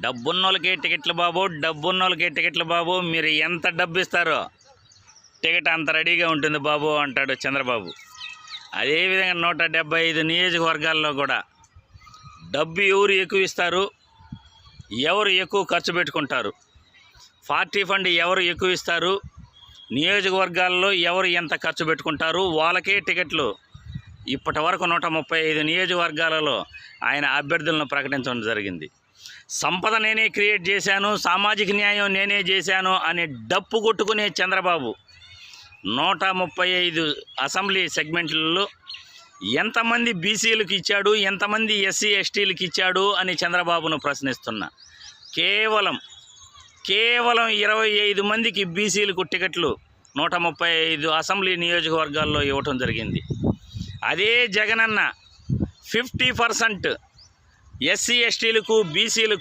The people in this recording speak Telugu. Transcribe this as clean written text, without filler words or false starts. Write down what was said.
డబ్బున్నోళ్ళకే టికెట్లు బాబు, డబ్బున్నోళ్ళకే టికెట్లు బాబు, మీరు ఎంత డబ్బు ఇస్తారో టికెట్ అంత రెడీగా ఉంటుంది బాబు అంటాడు చంద్రబాబు. అదేవిధంగా 175 నియోజకవర్గాల్లో కూడా డబ్బు ఎవరు ఎక్కువ ఇస్తారు, ఎవరు ఎక్కువ ఖర్చు పెట్టుకుంటారు, పార్టీ ఫండ్ ఎవరు ఎక్కువ ఇస్తారు, నియోజకవర్గాల్లో ఎవరు ఎంత ఖర్చు పెట్టుకుంటారు, వాళ్ళకే టికెట్లు ఇప్పటి వరకు 135 నియోజకవర్గాలలో ఆయన అభ్యర్థులను ప్రకటించడం జరిగింది. సంపద నేనే క్రియేట్ చేశాను, సామాజిక న్యాయం నేనే చేశాను అని డప్పు కొట్టుకునే చంద్రబాబు 135 అసెంబ్లీ సెగ్మెంట్లలో ఎంతమంది బీసీలకు ఇచ్చాడు, ఎంతమంది ఎస్సీ ఎస్టీలకు ఇచ్చాడు అని చంద్రబాబును ప్రశ్నిస్తున్నా. కేవలం 25 మందికి బీసీలకు టికెట్లు 135 అసెంబ్లీ నియోజకవర్గాల్లో ఇవ్వటం జరిగింది. అదే జగనన్న 50% ఎస్సీ ఎస్టీలకు బీసీలకు